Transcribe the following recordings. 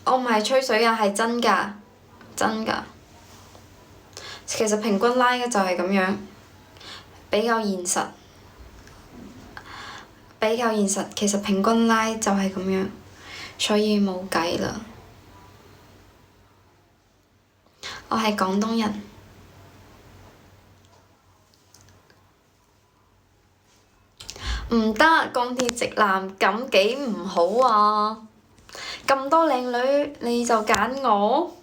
我唔係吹水啊，係真㗎，真㗎。其實平均拉嘅就係咁樣，比較現實。其實平均拉就係咁樣，所以冇計啦。我係廣東人。唔得，鋼鐵直男咁幾唔好啊！咁多靚女你就揀我，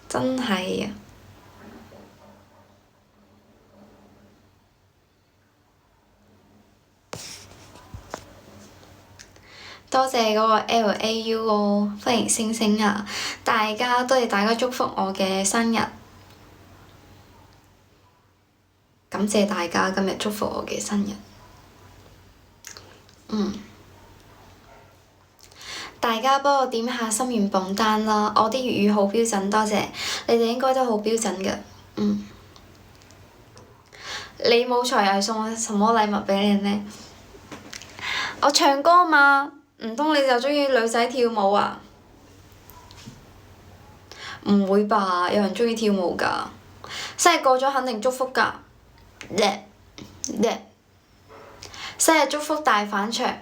真係啊！多謝嗰個 LAU 喎，歡迎星星啊！多謝大家祝福我嘅生日，感謝大家今日祝福我嘅生日。大家幫我點下心願榜單啦！我啲粵語好標準，多謝你哋應該都好標準㗎。你冇才藝送我什麼禮物畀你呢？我唱歌嘛，唔通你就鍾意女仔跳舞啊？唔會吧，有人鍾意跳舞㗎。生日過咗肯定祝福㗎。生日祝福大反場。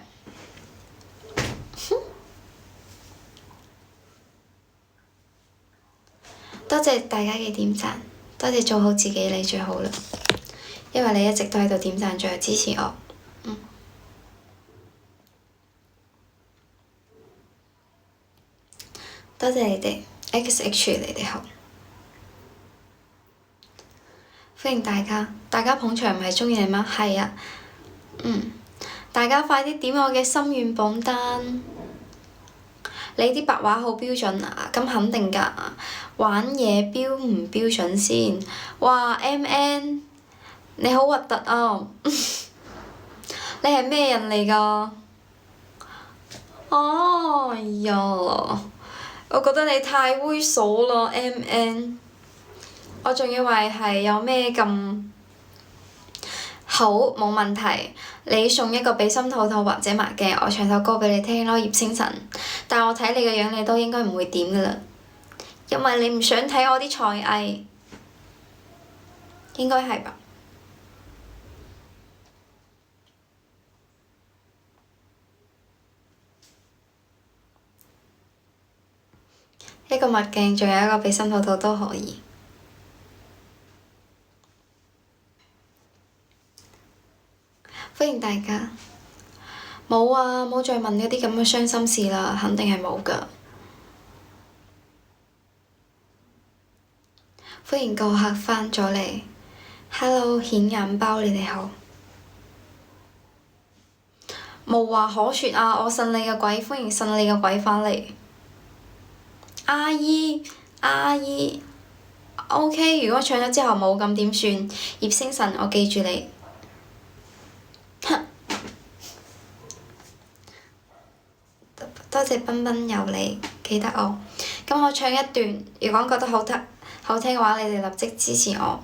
多謝大家嘅點讚，多謝做好自己你最好啦，因為你一直都喺度點讚，仲有支持我。多謝你哋 XH， 你哋好，歡迎大家。大家捧場唔係鍾意你嗎？係啊，大家快啲點我嘅心願榜單。你啲白話好標準啊，咁肯定㗎。玩嘢標唔標準先？哇 MN， 你好核突啊！你係咩人嚟㗎？哎呀，我覺得你太猥瑣啦 MN， 我仲以為係有咩咁好，冇問題。你送一個畀心兔兔或者麻嘅，我唱首歌畀你聽咯，葉星辰。但我睇你個樣，你都應該唔會點㗎啦，因為你唔想睇我啲才藝，應該係吧？一個墨鏡，仲有一個畀心兔兔都可以。歡迎大家。冇啊，冇再問嗰啲咁嘅傷心事啦，肯定係冇㗎。歡迎個客返咗嚟 ，Hello 顯眼包，你哋好。無話可説啊！我信你嘅鬼，歡迎信你嘅鬼返嚟。阿姨，OK， 如果唱咗之後冇咁點算？葉星辰，我記住你。多謝彬彬有你記得我，咁我唱一段，如果覺得好聽嘅話，你哋立即支持我。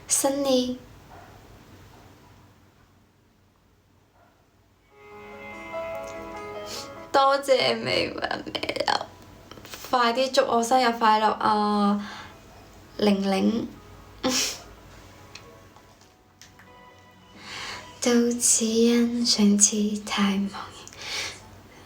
Sunny，多謝微雲微流。快啲祝我生日快樂啊！玲玲，都只因上次太忙，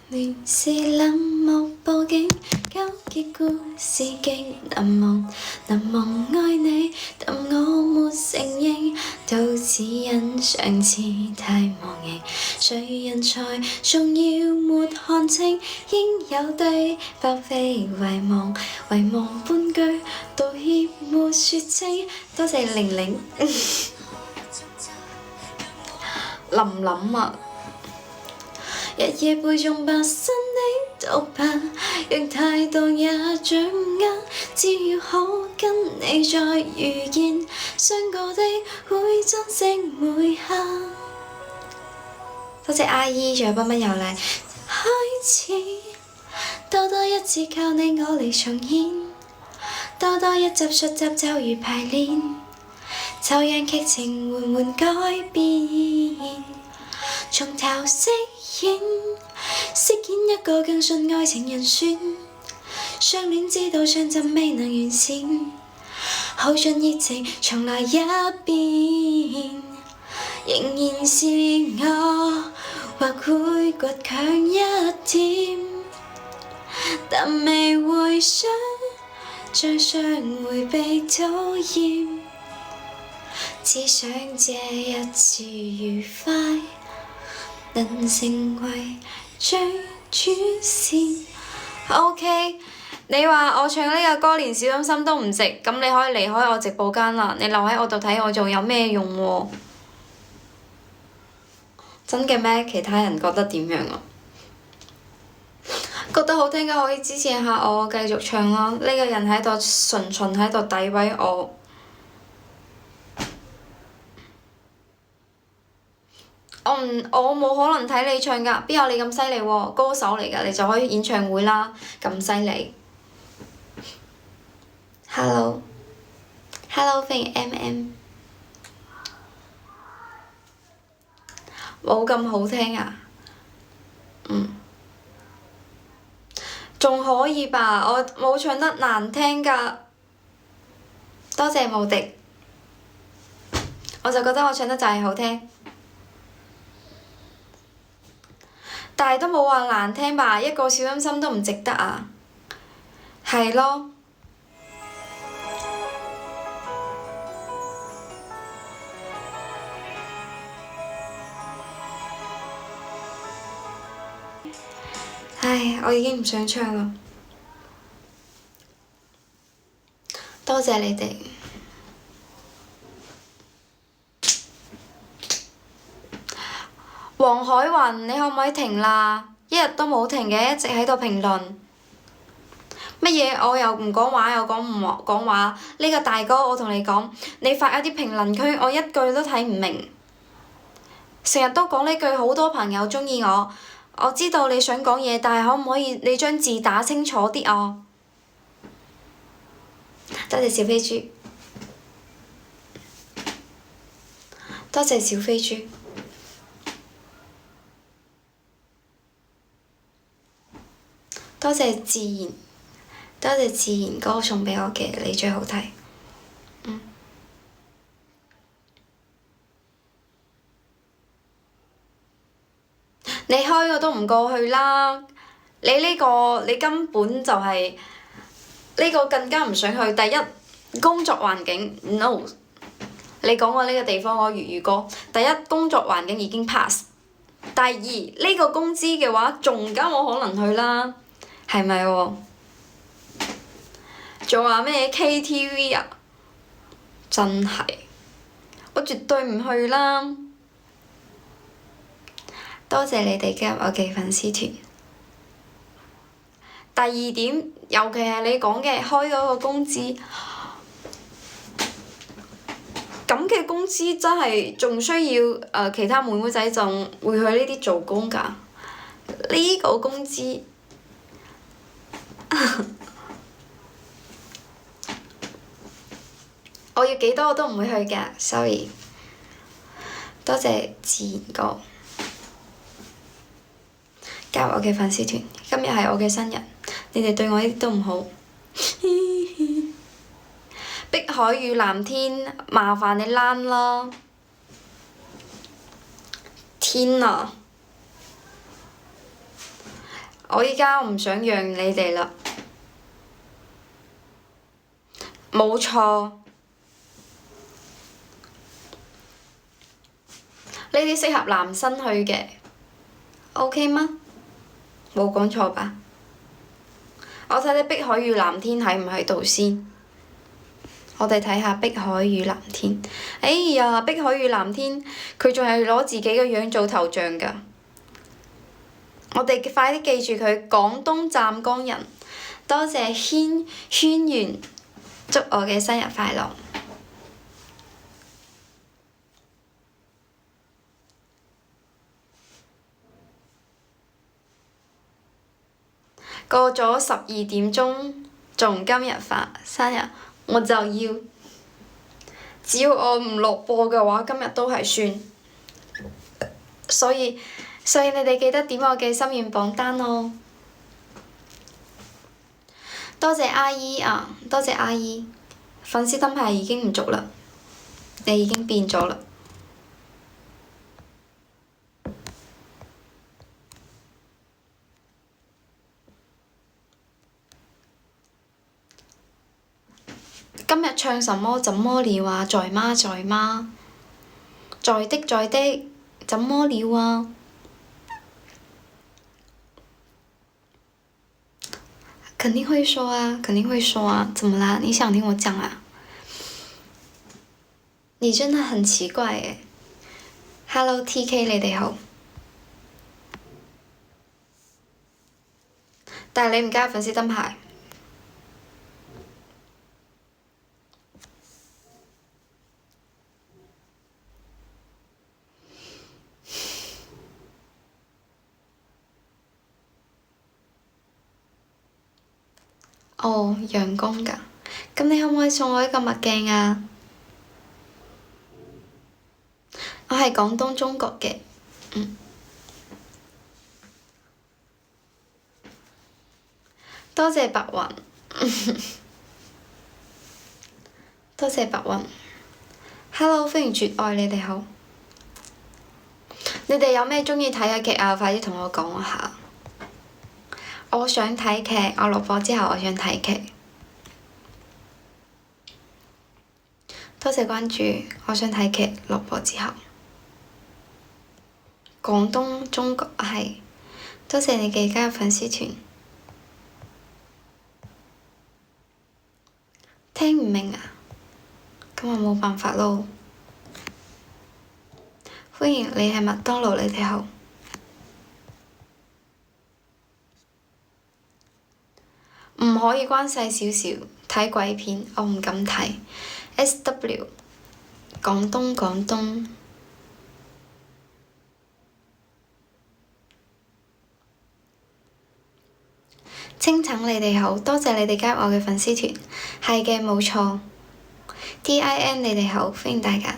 連是冷漠報警，糾結故事極難忘，難忘愛你，但我沒承認，都只因上次太忙，誰人才重要沒看清，應有對白非遺忘，遺忘半句道歉沒說清。多謝玲玲。林林啊，日夜背誦白身的獨白，讓態度也掌握，只要可跟你再遇見，相過的會珍惜每刻。多謝阿姨，仲有彬彬有禮。開始多多一次靠你我嚟重現，多多一集續集就如排練，就讓劇情緩緩改變，從頭飾演一個更信愛情人選，相戀知道上集未能完善，耗盡熱情重來一遍，仍然是我或會倔強一點，但未會想再相會被討厭，只想這一次愉快能成為最主線。OK， 你話我唱呢個歌連小心心都唔值，咁你可以離開我直播間啦，你留喺我度睇我仲有咩用喎？真嘅咩？其他人覺得點樣啊？覺得好聽嘅可以支持下我繼續唱咯。呢個人喺度純喺度詆毀我。我冇可能睇你唱㗎，邊有你咁犀利喎？歌手嚟㗎，你就可以演唱會啦，咁犀利。Hello， 歡迎 MM。冇咁好聽啊？仲可以吧，我冇唱得難聽㗎。多謝無敵，我就覺得我唱得就係好聽。但係都冇話難聽吧，一個小心心都唔值得啊。係咯。唉，我已經唔想唱啦。多謝你哋。黃海雲，你可唔可以停啦？一日都冇停嘅，一直喺度評論。乜嘢？我又唔講話，又講唔講話？呢個大哥，我同你講，你發一啲評論區，我一句都睇唔明。成日都講呢句，好多朋友鍾意我。我知道你想講嘢，但係可唔可以你將字打清楚啲啊？多謝小飛豬，多謝小飛豬，多謝自然，多謝自然歌送畀我嘅你最好睇。你開我都唔過去啦！你呢個你根本就係呢個更加唔想去。第一，工作環境 no， 你講過呢個地方我粵語歌。第一，工作環境已經 pass。第二，呢個工資嘅話仲加冇可能去啦，係咪喎？仲話咩 KTV 啊？真係，我絕對唔去啦！多謝你哋加入我嘅粉絲團。第二點，尤其係你講嘅開嗰個工資，咁嘅工資真係仲需要其他妹妹仔仲會去呢啲做工㗎？呢個工資，我要幾多我都唔會去㗎，sorry。多謝自然哥。加入我嘅粉絲團，今日係我嘅生日，你哋對我一啲都唔好。碧海與藍天，麻煩你躝啦！天啊！我依家唔想讓你哋啦。冇錯，呢啲適合男生去嘅，OK 嗎？冇講錯吧？我睇睇碧海與藍天喺唔喺度先。我哋睇下碧海與藍天。哎呀，碧海與藍天，佢仲係攞自己嘅樣做頭像㗎。我哋快啲記住佢，廣東湛江人。多謝軒轅，祝我嘅生日快樂。過咗12點鐘，仲今日發生日，我就要。只要我唔落播嘅話，今日都係算。所以你哋記得點我嘅心願榜單咯。多謝阿姨啊，多謝阿姨。粉絲燈牌已經唔續啦，你已經變咗啦。今日唱什麼？怎麼了啊？在嗎？在嗎？在的，在的。怎麼了啊？肯定會說啊，肯定會說啊。怎麼啦？你想聽我講啊？你真的很奇怪誒。Hello TK，你哋好。但係你唔加粉絲燈牌。哦，陽光㗎。咁你可唔可以送我一個墨鏡啊？我係廣東中國嘅。多謝白雲。多謝白雲。Hello，歡迎絕愛，你哋好。你哋有咩鍾意睇嘅劇啊？快啲同我講下。我想睇劇，我落播之後我想睇劇。多謝關注，我想睇劇落播之後。廣東中國係，多謝你嘅加入粉絲團。聽唔明啊？咁我冇辦法咯。歡迎你係麥當勞，你哋好。唔可以關細少少，睇鬼片我唔敢睇。SW， 廣東。清晨你哋好，多謝你哋加入我嘅粉絲團。係嘅，冇錯。TIN 你哋好，歡迎大家。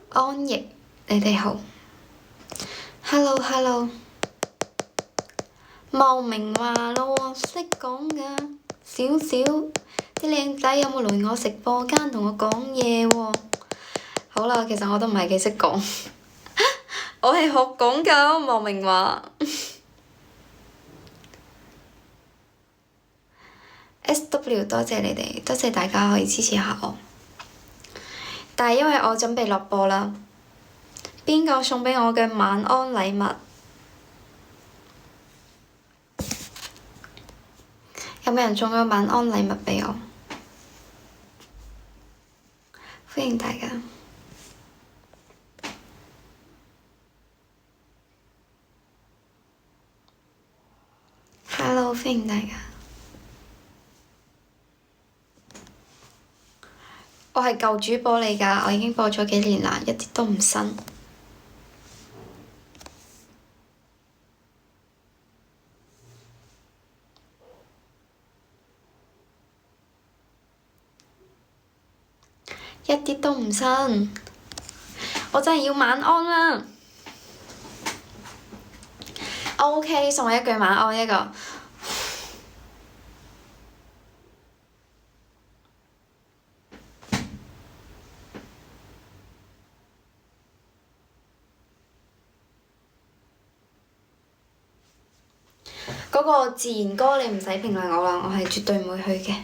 安逸你哋好。Hello。茂名話咯，識講㗎，少少。啲靚仔有冇嚟我直播間同我講嘢喎？好啦，其實我都唔係幾識講，我係學講㗎，茂名話。SW 多謝你哋，多謝大家可以支持下我。但係因為我準備落播啦，邊個送畀我嘅晚安禮物？有冇人送個晚安禮物畀我？歡迎大家。Hello，歡迎大家。我係舊主播嚟㗎，我已經播咗幾年啦，一啲都唔新。一啲都唔新，我真係要晚安啦。OK，送我一句晚安一個。嗰個自然歌你唔使評論我啦，我係絕對唔會去嘅。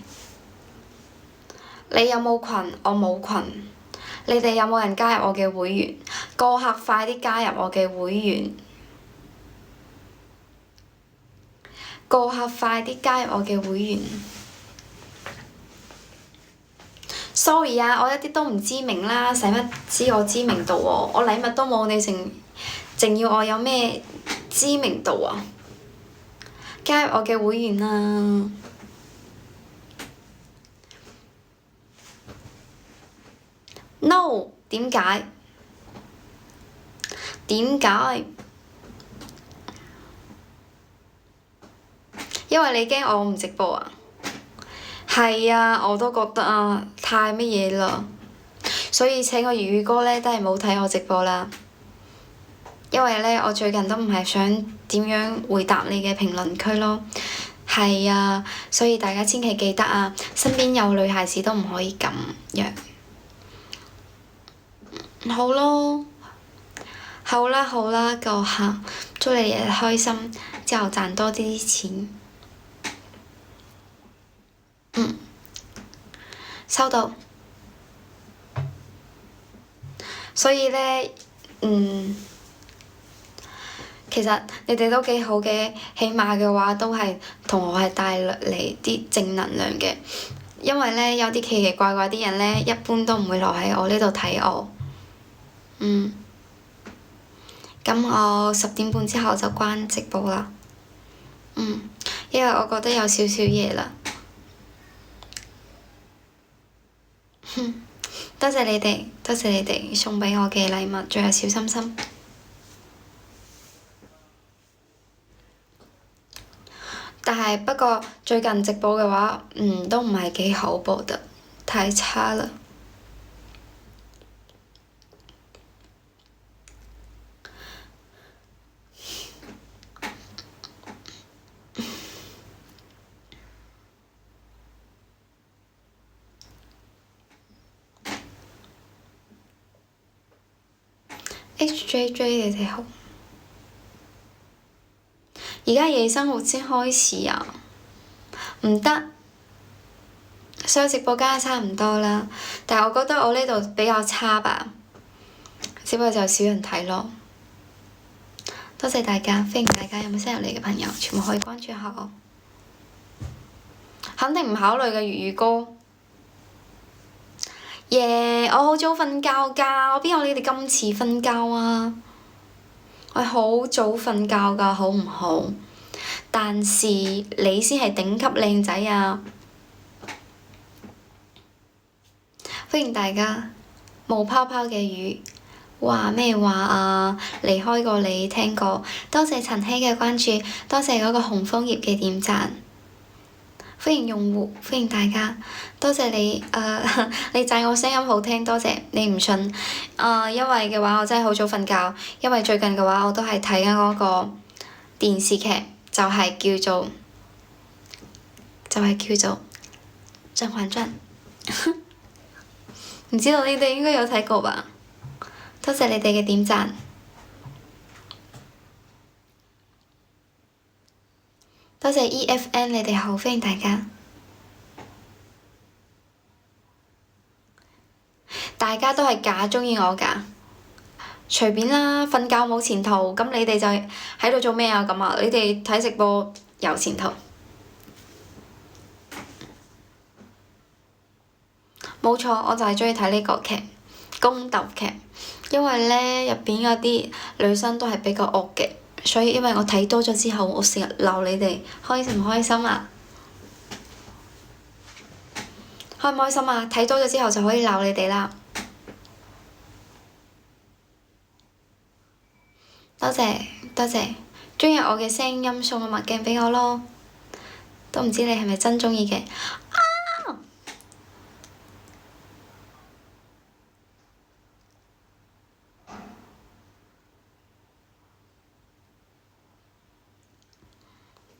你有冇群？我冇群。你哋有冇人加入我嘅會員？個客快啲加入我嘅會員。個客快啲加入我嘅會員。Sorry 啊，我一啲都唔知名啦，使乜知我知名度喎？我禮物都冇，你淨要我有咩知名度啊？加入我嘅會員啊！No， 點解？點解？因為你驚我唔直播啊？係啊，我都覺得啊，太乜嘢啦，所以請個粵語歌咧都係冇睇我直播啦。因為咧，我最近都唔係想點樣回答你嘅評論區咯。係啊，所以大家千祈記得啊，身邊有女孩子都唔可以咁樣。好咯，好啦好啦，夠吓，祝你日日開心，之後賺多啲錢。收到。所以咧，其實你哋都幾好嘅，起碼嘅話都係同我係帶嚟啲正能量嘅。因為咧，有啲奇奇怪怪啲人咧，一般都唔會留喺我呢度睇我。咁我10點半之後就關直播啦。因為我覺得有少少夜啦。多謝你哋，多謝你哋送畀我嘅禮物，仲有小心心。但係不過最近直播嘅話，都唔係幾好播得，太差啦。HJJ 你哋好。而家夜生活先開始啊？唔得，所有直播間差唔多啦。但係我覺得我呢度比較差吧，只不過就少人睇咯。多謝大家，歡迎大家有冇新入嚟嘅朋友，全部可以關注下我。肯定唔考慮嘅粵語歌。我好早瞓覺㗎，我邊有你哋咁遲瞓覺啊？我係好早瞓覺㗎，好唔好？但是你先係頂級靚仔啊！歡迎大家，冒泡泡嘅雨，話咩話啊？離開過你聽過，多謝陳曦嘅關注，多謝嗰個紅楓葉嘅點讚。歡迎用戶，歡迎大家，多謝你你讚我聲音好聽，多謝你唔信因為嘅話我真係好早瞓覺，因為最近嘅話我都係睇緊嗰個電視劇，就係叫做《甄嬛傳》，唔知道你哋應該有睇過吧？多謝你哋嘅點讚。多謝 EFN， 你哋好，歡迎大家。大家都係假鍾意我㗎，隨便啦，瞓覺冇前途，咁你哋就喺度做咩啊？咁啊，你哋睇直播有前途。冇錯，我就係鍾意睇呢個劇，宮鬥劇，因為咧入邊嗰啲女生都係比較惡嘅。所以因為我睇多咗之後，我成日鬧你哋，開心唔開心啊？開唔開心啊？睇多咗之後就可以鬧你哋啦。多謝多謝，鍾意我嘅聲音送個墨鏡畀我咯，都唔知你係咪真鍾意嘅。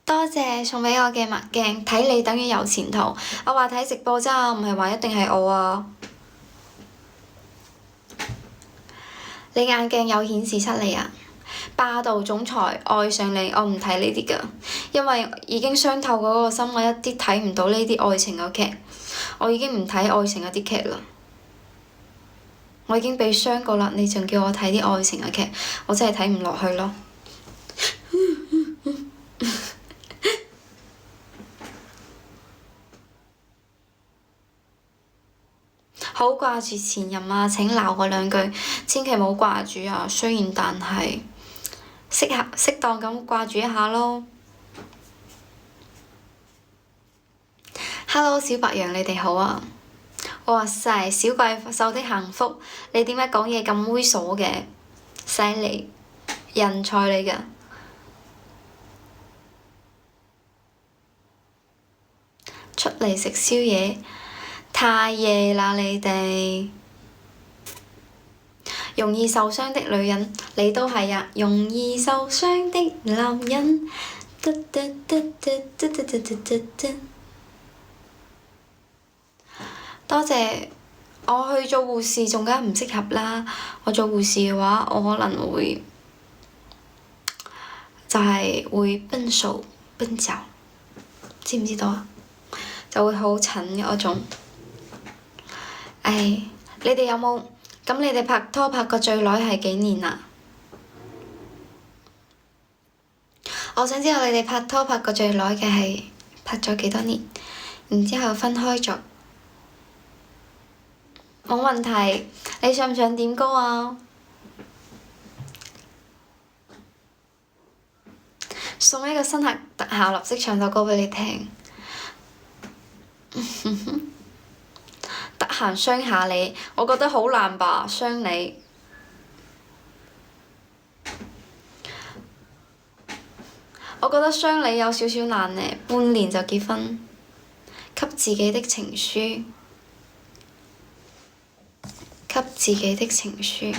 多謝送畀我嘅墨鏡，睇你等於有前途。我話睇直播咋，唔係話一定係我啊。你眼鏡有顯示出嚟啊？霸道總裁愛上你，我唔睇呢啲㗎，因為已經傷透嗰個心，我一啲睇唔到呢啲愛情嘅劇，我已經唔睇愛情嗰啲劇啦。我已經被傷過啦，你仲叫我睇啲愛情嘅劇，我真係睇唔落去咯。好掛住前任啊！請鬧我兩句，千祈唔好掛住啊！雖然但係適當咁掛住一下咯。Hello， 小白羊，你哋好啊！哇塞，小怪獸的幸福，你點解講嘢咁猥瑣嘅？犀利，人才嚟㗎！出嚟食宵夜，太夜啦你哋。容易受傷的女人，你都係呀。容易受傷的男人。多謝。我去做護士仲梗係唔適合啦。我做護士嘅話，我可能會就係會笨手笨腳，知唔知道啊？就會好蠢嘅嗰種。唉，你哋有冇？咁你哋拍拖拍過最耐係幾年啊？我想知道你哋拍拖拍過最耐嘅係拍咗幾多年，然之後分開咗。冇問題，你想唔想點歌啊？送一個新客特效，立即唱首歌畀你聽。得閒傷下你，我覺得好難吧，傷你。我覺得傷你有少少難呢，半年就結婚，給自己的情書。給自己的情書。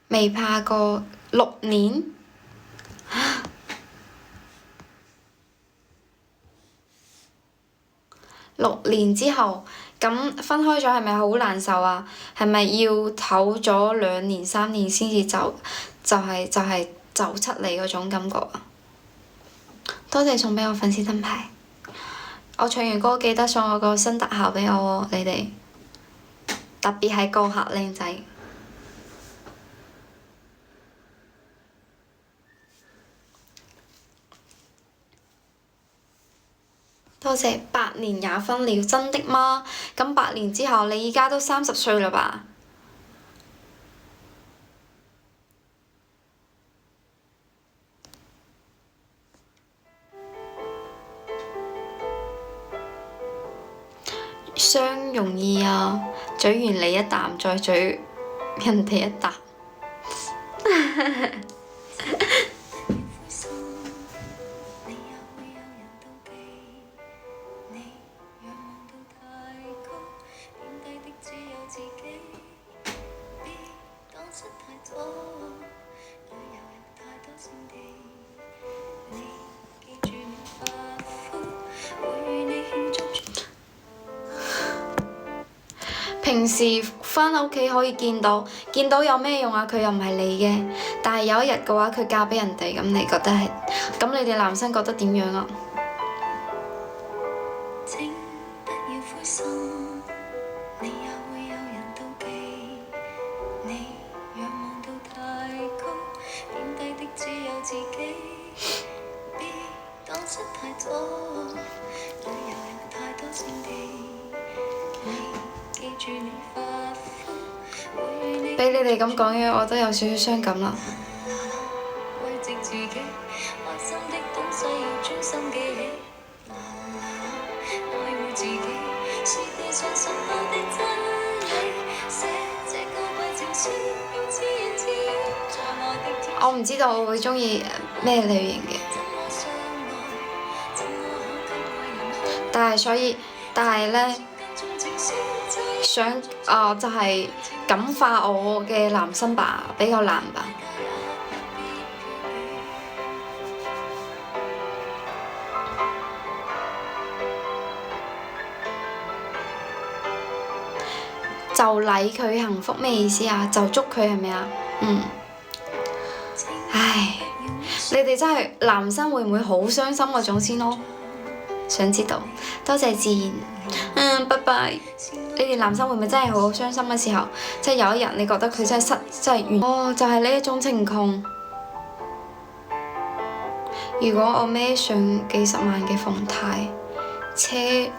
未拍過6年。6年之後，咁分開咗係咪好難受啊？係咪要唞咗2年3年先至就係走出嚟嗰種感覺啊！多謝送畀我粉絲燈牌，我唱完歌記得送我個新特效畀我喎，你哋特別係個客靚仔。多謝8年也分了，真的嗎？咁8年之後，你而家都30歲啦吧？傷容易啊，咀完你一啖，再咀人哋一啖。平時返屋企可以見到有咩用啊？佢又唔係你嘅，但係有一日嘅話，佢嫁畀人哋，咁你覺得係？咁你哋男生覺得點樣啊？畀你哋咁講嘅，我都有少少傷感啦。我唔知道我會鍾意咩類型嘅，但係呢，想就係感化我嘅男生吧，比較難吧。就禮佢幸福咩意思啊？就祝佢係咪啊？唉，你哋真係男生會唔會好傷心嗰種先咯？想知道，多謝自然。拜拜。你哋男生會唔會真係好傷心嘅時候，即係有一日你覺得佢真係完？就係呢一種情況。如果我孭上幾十萬嘅房貸車，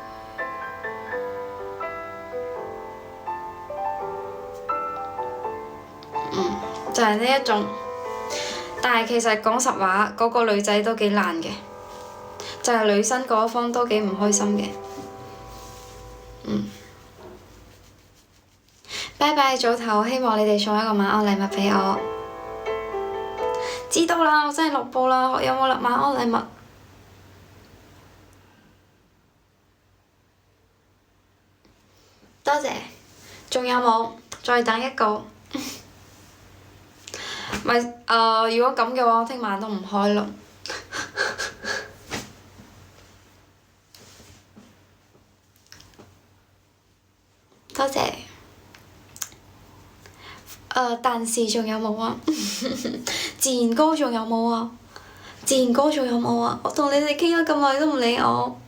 就係呢一種。但係其實講實話，嗰個女仔都幾難嘅，就係女生嗰方都幾唔開心嘅。拜拜早唞，希望你哋送一個晚安禮物畀我。知道啦，我真係落播啦，有冇晚安禮物？多謝，仲有冇？再等一個。咪如果咁嘅話，我聽晚都唔開咯。多謝。但是仲有冇啊？自然歌仲有冇啊？自然歌仲有冇啊？我同你哋傾咗咁耐都唔理我。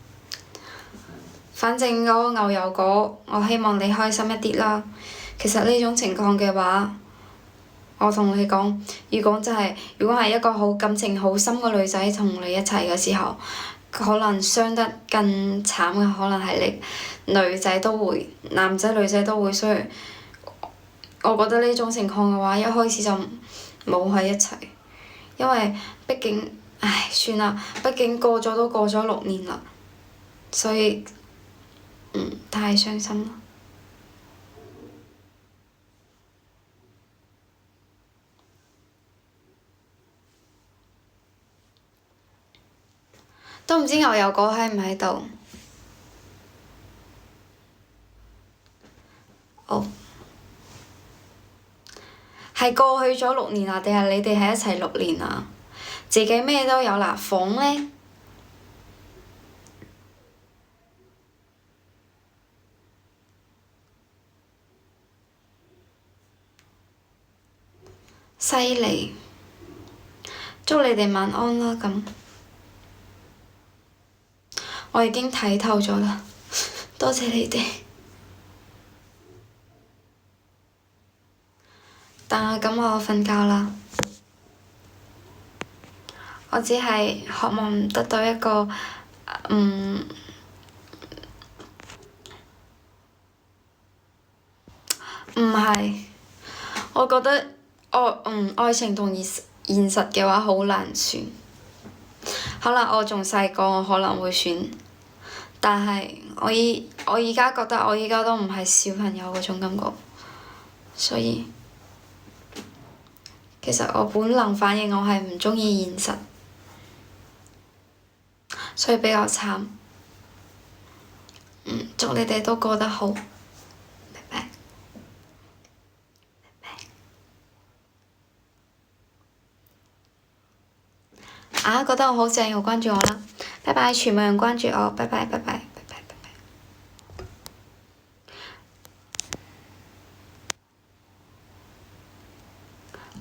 反正嗰個牛油果，我希望你開心一啲啦。其實呢種情況嘅話，我同你講，如果係一個好感情好深嘅女仔同你一齊嘅時候，可能傷得更慘嘅可能係你，女仔都會，男仔女仔都會，所以我覺得呢種情況嘅話，一開始就冇喺一齊，因為畢竟，唉，算啦，畢竟過咗6年啦，所以，太傷心啦。都唔知牛油果喺唔喺度？係過去咗6年啊，定係你哋喺一齊6年啊？自己咩都有啦，房呢？犀利！祝你哋晚安啦咁。我已經睇透咗啦，多謝你哋。但係咁，我瞓覺啦。我只係渴望得到一個，唔係，我覺得愛情同現實嘅話好難選。可能我仲細個，我可能會選，但係我而家覺得我而家都唔係小朋友嗰種感覺，所以其實我本能反應我係唔鍾意現實，所以比較慘。祝你哋都過得好，拜拜。覺得我好正，又關注我啦，拜拜！全部人關注我，拜拜拜拜拜拜拜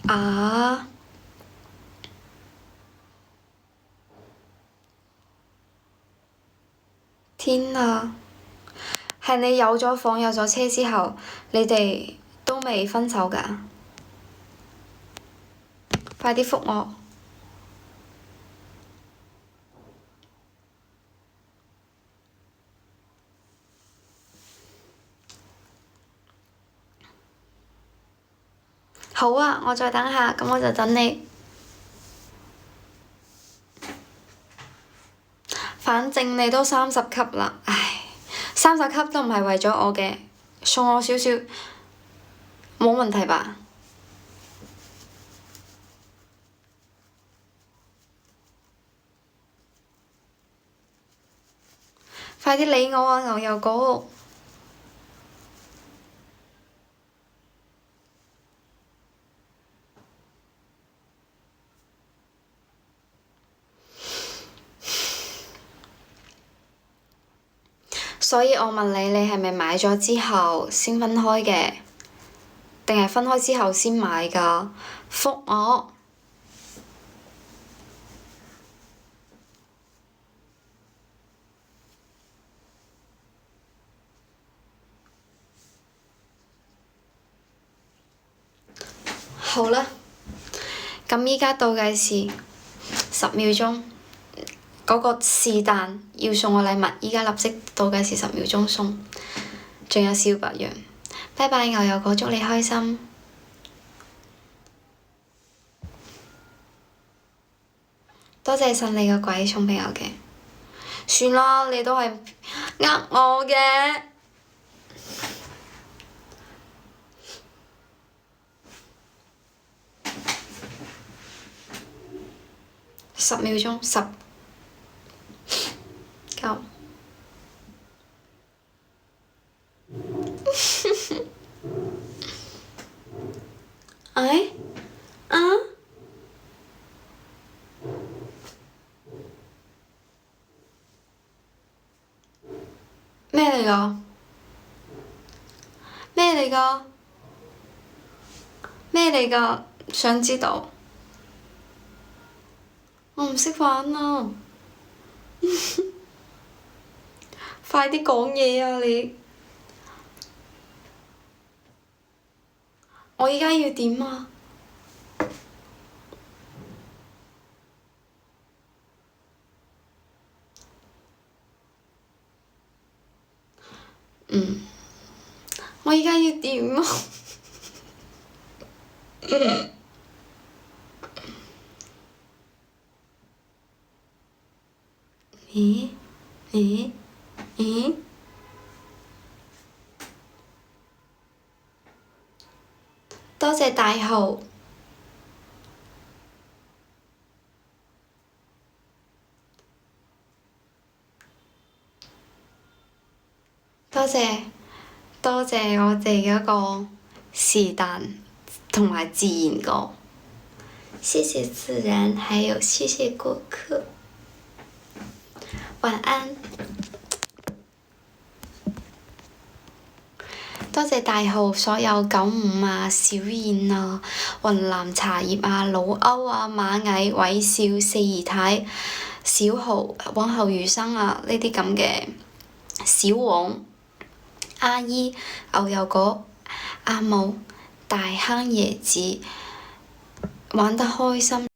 拜。天啊！係你有咗房有咗車之後，你哋都未分手㗎？快啲覆我！好啊，我再等下，咁我就等你。反正你都30級啦，唉，30級都唔係為咗我嘅，送我少少，冇問題吧？快啲理我啊，牛油果！所以我問你，你係咪買咗之後先分開嘅，定係分開之後先買㗎？覆我！好啦，咁依家倒計時10秒鐘，嗰個是但要送我禮物，依家立即倒計時10秒鐘送，仲有小白羊，拜拜牛油果，祝你開心。多謝信你個鬼送畀我嘅，算啦，你都係呃我嘅。10秒鐘，10、9。哎？啊？咩嚟㗎？咩嚟㗎？咩嚟㗎？想知道。我唔識玩啊！快啲講嘢啊你！我而家要點啊？我而家要點啊？咦？咦？咦？多謝大號，多謝我哋嗰個是但同埋自然歌，謝謝自然，還有謝謝過客，晚安。多謝大號所有95啊、小燕啊、雲南茶葉啊、老歐啊、螞蟻、偉少、四姨太、小豪、往後餘生啊呢啲咁嘅小王、阿姨、牛油果、阿母、大坑椰子，玩得開心。